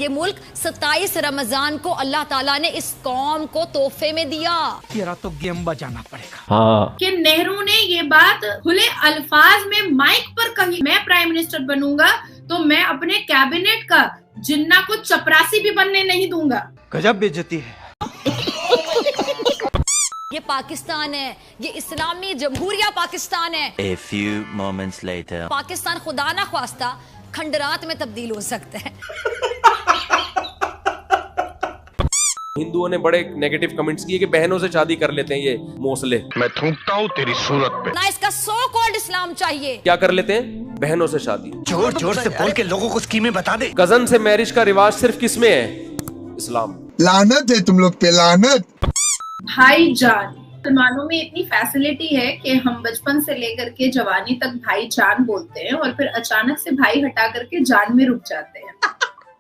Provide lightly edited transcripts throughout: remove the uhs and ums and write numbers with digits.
ये मुल्क 27 रमजान को अल्लाह ताला ने इस कौम को तोहफे में दिया। तेरा तो गेम बजाना पड़ेगा। हाँ। कि नेहरू ने ये बात खुले अल्फाज में माइक पर कही, मैं प्राइम मिनिस्टर बनूंगा तो मैं अपने कैबिनेट का जिन्ना को चपरासी भी बनने नहीं दूंगा। गजब बेइज्जती है। ये पाकिस्तान है, ये इस्लामी जमहूरिया पाकिस्तान है। A few moments later. Pakistan खुदा ना ख्वास्ता खंडरात में तब्दील हो सकता है। हिंदुओं ने बड़े नेगेटिव कमेंट्स किए कि बहनों से शादी कर लेते हैं ये मोसले। मैं थूकता हूँ तेरी सूरत पे। ना इसका सो कॉल्ड इस्लाम चाहिए। क्या कर लेते हैं? बहनों से शादी। जोर जोर से बोल के लोगों को स्कीमें बता दे। कजन से मैरिज का रिवाज सिर्फ किसमें है? इस्लाम। लानत है तुम लोग पे, लानत। भाईजान, मुसलमानों में इतनी फैसिलिटी है कि हम बचपन से लेकर के जवानी तक भाईजान बोलते हैं और फिर अचानक से भाई हटा करके जान में रुक जाते हैं।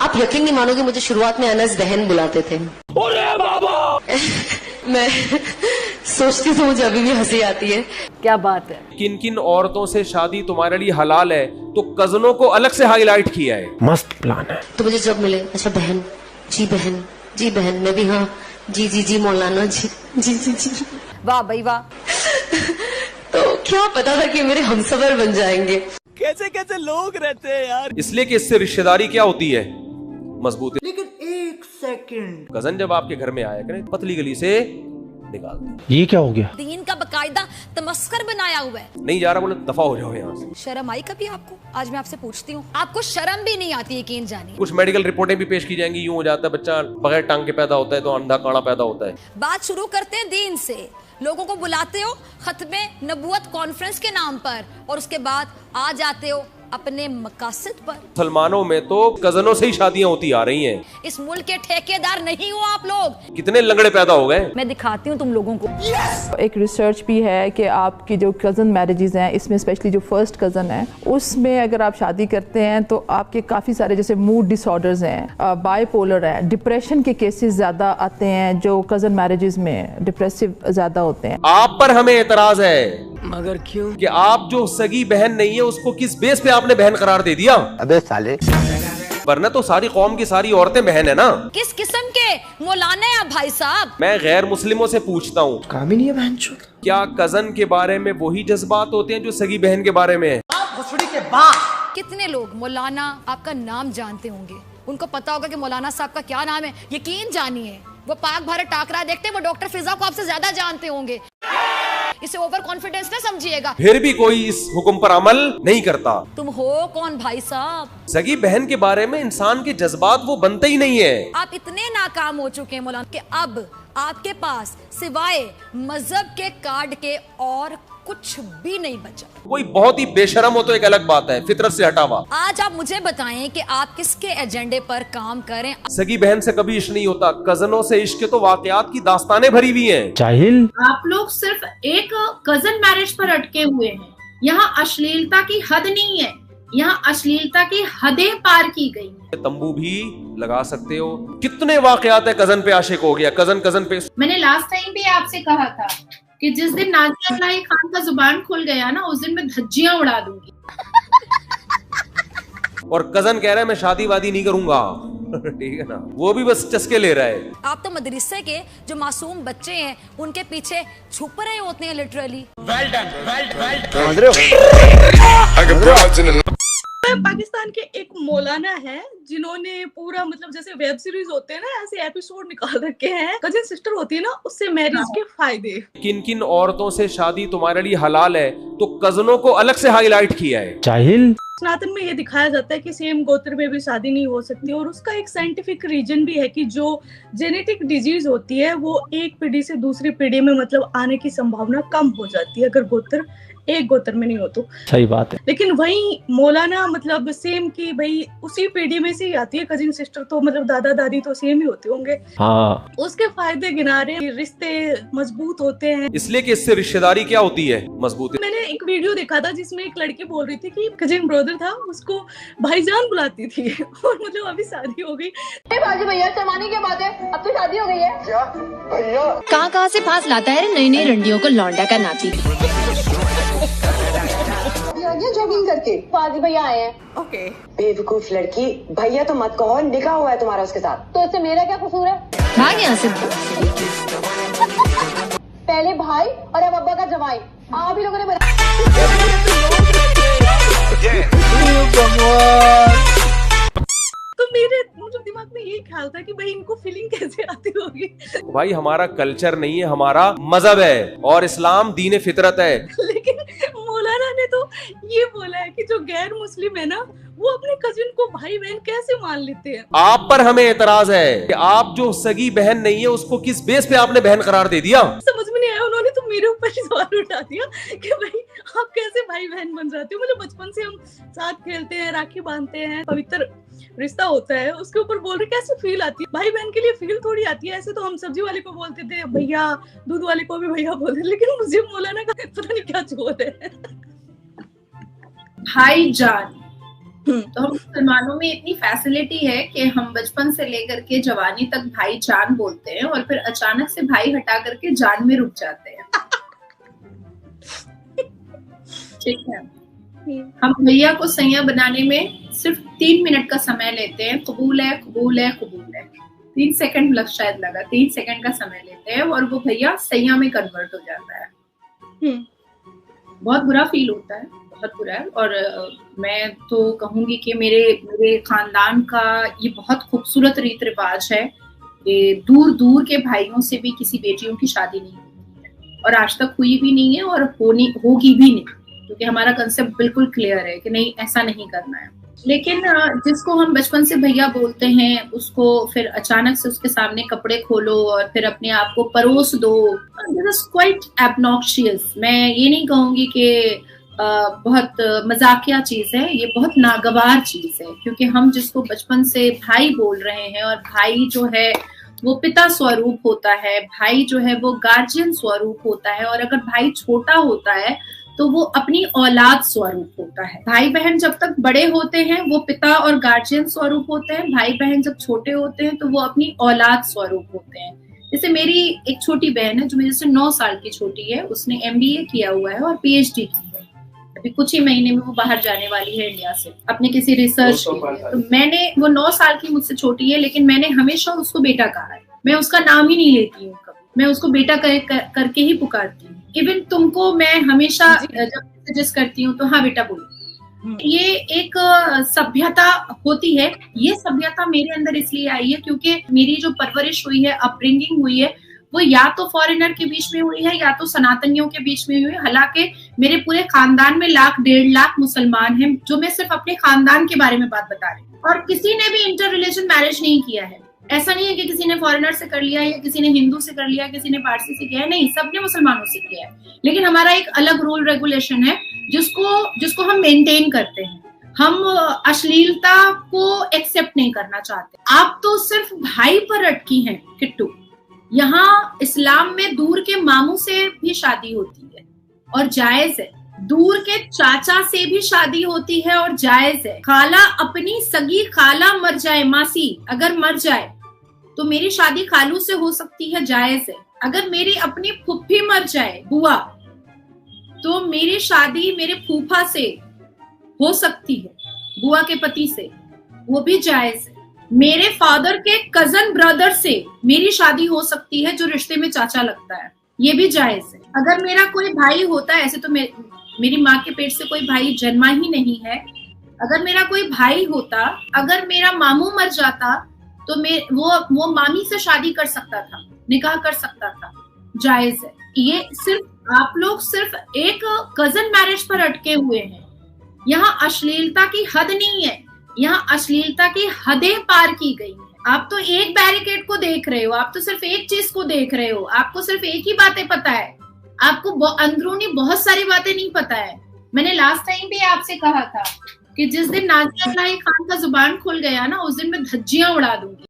आप यकीन नहीं मानोगे, मुझे शुरुआत में अनस बहन बुलाते थे। अरे बाबा! मैं सोचती तो मुझे अभी भी हंसी आती है। क्या बात है। किन किन औरतों से शादी तुम्हारे लिए हलाल है तो कजनों को अलग से हाईलाइट किया है। मस्त प्लान है। तो मुझे जब मिले, अच्छा बहन, जी बहन, जी बहन, मैं भी हाँ, जी जी जी मौलाना, जी जी जी जी। वाह भाई वाह। तो क्या पता था कि मेरे हमसफर बन जाएंगे। कैसे कैसे लोग रहते हैं यार। इसलिए कि इससे रिश्तेदारी क्या होती है? मजबूत। लेकिन एक सेकंड, कजन जब आपके घर में आया करें, पतली गली से निकाल दे। ये क्या हो गया? दीन का बकायदा तमस्कर बनाया हुआ है। नहीं जा रहा, बोले दफा हो जाओ यहाँ से। शर्म आई कभी आपको? आज मैं आपसे पूछती हूँ, आपको शर्म भी नहीं आती? यकीन जानिए। कुछ मेडिकल रिपोर्टें भी पेश की जाएंगी, यूं हो जाता है बच्चा बगैर टांग के पैदा होता है तो अंधा काड़ा पैदा होता है। बात शुरू करते हैं दीन से। लोगों को बुलाते हो खत्मे नबुवत कॉन्फ्रेंस के नाम पर और उसके बाद आ जाते हो अपने मकासद पर। मुसलमानों में तो कजनों से ही शादियां होती आ रही हैं। इस मुल्क के ठेकेदार नहीं हो आप लोग। कितने लंगड़े पैदा हो गए। मैं दिखाती हूँ तुम लोगों को। एक रिसर्च भी है कि आपकी जो कज़न मैरिजेस हैं, इसमें स्पेशली जो फर्स्ट कज़न है, उसमें अगर आप शादी करते हैं तो आपके काफ़ी सारे जैसे मूड डिसऑर्डर्स हैं, बाइपोलर है, डिप्रेशन के केसेस ज़्यादा आते हैं जो कज़न मैरिजेस में डिप्रेसिव ज़्यादा होते हैं। आप पर हमें एतराज है। मगर क्यों? कि आप जो सगी बहन नहीं है उसको किस बेस पे आपने बहन करार दे दिया? अबे साले, वरना तो सारी कौम की सारी औरतें बहन है ना। किस किस्म के मौलाना है आप भाई साहब? मैं गैर मुस्लिमों से पूछता हूँ, काम ही नहीं है बहनचोद। क्या कजन के बारे में वही जज्बात होते हैं जो सगी बहन के बारे में है? कितने लोग मौलाना आपका नाम जानते होंगे, उनको पता होगा कि मौलाना साहब का क्या नाम है। यकीन जानिए वो पाक भारत टाकरा देखते हैं, वो डॉक्टर फिजा को आपसे ज्यादा जानते होंगे। इसे ओवर कॉन्फिडेंस ना समझिएगा। फिर भी कोई इस हुक्म पर अमल नहीं करता। तुम हो कौन भाई साहब? सगी बहन के बारे में इंसान के जज्बात वो बनते ही नहीं है। आप इतने नाकाम हो चुके हैं मौलाना कि अब आपके पास सिवाय मजहब के कार्ड के और कुछ भी नहीं बचा। कोई बहुत ही बेशरम हो तो एक अलग बात है, फितरत से हटा हुआ। आज आप मुझे बताएं कि आप किसके एजेंडे पर काम करें। सगी बहन से कभी इश्क नहीं होता, कजनों से इश्क तो वाकयात की दास्तानें भरी हुई हैं। जाहिल। आप लोग सिर्फ एक कजन मैरिज पर अटके हुए हैं। यहाँ अश्लीलता की हद नहीं है, यहाँ अश्लीलता की हदें पार की गई हैं। तंबू भी लगा सकते हो। कितने वाकयात है कजन पे आशिक हो गया, कजन कजन पे। मैंने लास्ट टाइम भी आपसे कहा था कि जिस दिन नाज़िया इलाही खान का जुबान खुल गया ना, उस दिन मैं धज्जियां उड़ा दूंगी। और कजन कह रहा है मैं शादी वादी नहीं करूंगा। ठीक है ना, वो भी बस चस्के ले रहा है। आप तो मदरसे के जो मासूम बच्चे हैं उनके पीछे छुप रहे होते हैं लिटरली। पाकिस्तान के एक मौलाना है जिन्होंने पूरा मतलब जैसे वेब सीरीज होते हैं ना, ऐसे एपिसोड निकाल रखे हैं। कजिन सिस्टर होती है ना, उससे मैरिज के फायदे। किन किन औरतों से शादी तुम्हारे लिए हलाल है तो कजनों को अलग से हाईलाइट किया है। जाहिल। सनातन में ये दिखाया जाता है कि सेम गोत्र में भी शादी नहीं हो सकती और उसका एक साइंटिफिक रीजन भी है कि जो जेनेटिक डिजीज होती है वो एक पीढ़ी से दूसरी पीढ़ी में मतलब आने की संभावना कम हो जाती है अगर गोत्र एक गोत्र में नहीं हो तो। सही बात है। लेकिन वही मौलाना मतलब सेम की भाई उसी पीढ़ी में से ही आती है कजिन सिस्टर, तो मतलब दादा दादी तो सेम ही होते होंगे। हाँ। उसके फायदे गिना रहे हैं, रिश्ते मजबूत होते हैं। इसलिए कि इससे रिश्तेदारी क्या होती है? मजबूत। मैंने एक वीडियो देखा था जिसमें एक लड़की बोल रही थी कि कजिन ब्रदर था, उसको भाईजान बुलाती थी और मतलब अभी शादी हो गई। बाजू भैया शर्माने की बात है, अब तो शादी हो गई है। क्या भैया? कहाँ से फांस लाता है नई नई रंडियों को लौंडा का नाती। आ गया जॉगिंग करके। फाजी भैया आए हैं। ओके। बेवकूफ लड़की, भैया तो मत कहो, निकाह हुआ है तुम्हारा उसके साथ। तो इससे मेरा क्या कसूर है? भाग यहाँ से। पहले भाई और अब अब्बा का जवाई, आप ही लोगों ने तो मेरे मतलब दिमाग में ये ख्याल था कि भाई इनको फीलिंग कैसे आती होगी। भाई हमारा कल्चर नहीं है, हमारा मजहब है और इस्लाम दीन फितरत है। लेकिन मौलाना ने तो ये बोला है कि जो गैर मुस्लिम है ना वो अपने कजिन को भाई बहन कैसे मान लेते हैं। आप पर हमें एतराज है कि आप जो सगी बहन नहीं है उसको किस बेस पे आपने बहन करार दे दिया। समझ में नहीं आया, उन्होंने तो मेरे ऊपर ही सवाल उठा दिया कि भाई आप कैसे भाई बहन बन जाते हो। मतलब बचपन से हम साथ खेलते हैं, राखी बांधते हैं, पवित्र रिश्ता होता है, उसके ऊपर बोल रहे कैसे फील आती है। भाई बहन के लिए फील थोड़ी आती है। ऐसे तो हम सब्जी वाले को बोलते थे भैया, दूध वाले को भी भैया बोलते, लेकिन मुझे मौलाना का पता नहीं क्या जोर है। भाईजान, तो हम मुसलमानों में इतनी फैसिलिटी है कि हम बचपन से लेकर के जवानी तक भाईजान बोलते हैं और फिर अचानक से भाई हटा करके जान में रुक जाते हैं। ठीक है, हम भैया को सैया बनाने में सिर्फ 3 मिनट का समय लेते हैं। कबूल है, कबूल है, कबूल है। 3 सेकंड शायद लगा, 3 सेकंड का समय लेते हैं और वो भैया सैया में कन्वर्ट हो जाता है। बहुत बुरा फील होता है, बहुत बुरा है। और मैं तो कहूंगी कि मेरे खानदान का ये बहुत खूबसूरत रीत रिवाज है कि दूर दूर के भाइयों से भी किसी बेटियों की शादी नहीं होती है और आज तक हुई भी नहीं है और होगी भी नहीं, क्योंकि हमारा कंसेप्ट बिल्कुल क्लियर है कि नहीं, ऐसा नहीं करना है। लेकिन जिसको हम बचपन से भैया बोलते हैं उसको फिर अचानक से उसके सामने कपड़े खोलो और फिर अपने आप को परोस दो, दिस इज क्वाइट एब्नॉक्शियस। मैं ये नहीं कहूंगी कि बहुत मजाकिया चीज है, ये बहुत नागवार चीज है, क्योंकि हम जिसको बचपन से भाई बोल रहे हैं और भाई जो है वो पिता स्वरूप होता है, भाई जो है वो गार्जियन स्वरूप होता है, और अगर भाई छोटा होता है तो वो अपनी औलाद स्वरूप होता है। भाई बहन जब तक बड़े होते हैं वो पिता और गार्जियन स्वरूप होते हैं, भाई बहन जब छोटे होते हैं तो वो अपनी औलाद स्वरूप होते हैं। जैसे मेरी एक छोटी बहन है जो मेरे से 9 साल की छोटी है, उसने MBA किया हुआ है और PhD की है। अभी कुछ ही महीने में वो बाहर जाने वाली है इंडिया से अपने किसी रिसर्च के। तो मैंने, वो 9 साल की मुझसे छोटी है, लेकिन मैंने हमेशा उसको बेटा कहा है। मैं उसका नाम ही नहीं लेती हूँ कभी, मैं उसको बेटा करके ही पुकारती हूँ। इवन तुमको मैं हमेशा जब सजेस्ट करती हूँ तो हाँ बेटा बोलो। ये एक सभ्यता होती है, ये सभ्यता मेरे अंदर इसलिए आई है क्योंकि मेरी जो परवरिश हुई है, अपब्रिंगिंग हुई है, वो या तो फॉरेनर के बीच में हुई है या तो सनातनियों के बीच में हुई है। हालांकि मेरे पूरे खानदान में 1.5 लाख मुसलमान हैं, जो मैं सिर्फ अपने खानदान के बारे में बात बता रही हूँ। और किसी ने भी इंटर रिलेशन मैरिज नहीं किया है। ऐसा नहीं है कि किसी ने फॉरेनर से कर लिया या किसी ने हिंदू से कर लिया, किसी ने पारसी से किया है, नहीं, सबने मुसलमानों से किया है। लेकिन हमारा एक अलग रूल रेगुलेशन है जिसको हम मेंटेन करते हैं। हम अश्लीलता को एक्सेप्ट नहीं करना चाहते। आप तो सिर्फ भाई पर अटकी हैं किट्टू। यहाँ इस्लाम में दूर के मामू से भी शादी होती है और जायज है, दूर के चाचा से भी शादी होती है और जायज है। खाला अपनी सगी खाला मर जाए, मासी अगर मर जाए तो मेरी शादी खालू से हो सकती है, जायज है। अगर मेरी अपनी फुफ्फी मर जाए, बुआ, तो मेरी शादी मेरे फूफा से हो सकती है, बुआ के पति से, वो भी जायज है। मेरे फादर के कजन ब्रदर से मेरी शादी हो सकती है जो रिश्ते में चाचा लगता है, ये भी जायज है। अगर मेरा कोई भाई होता है, ऐसे तो मेरी माँ के पेट से कोई भाई जन्मा ही नहीं है, अगर मेरा कोई भाई होता, अगर मेरा मामू मर जाता तो वो मामी से शादी कर सकता था, निकाह कर सकता था, जायज है। ये सिर्फ आप लोग सिर्फ एक कजन मैरिज पर अटके हुए हैं। यहाँ अश्लीलता की हद नहीं है, यहाँ अश्लीलता की हदें पार की गई है। आप तो एक बैरिकेड को देख रहे हो, आप तो सिर्फ एक चीज को देख रहे हो, आपको सिर्फ एक ही बातें पता है, आपको अंदरूनी बहुत सारी बातें नहीं पता है। मैंने लास्ट टाइम भी आपसे कहा था कि जिस दिन नाज़िया इलाही खान का जुबान खुल गया ना, उस दिन मैं धज्जियां उड़ा दूंगी।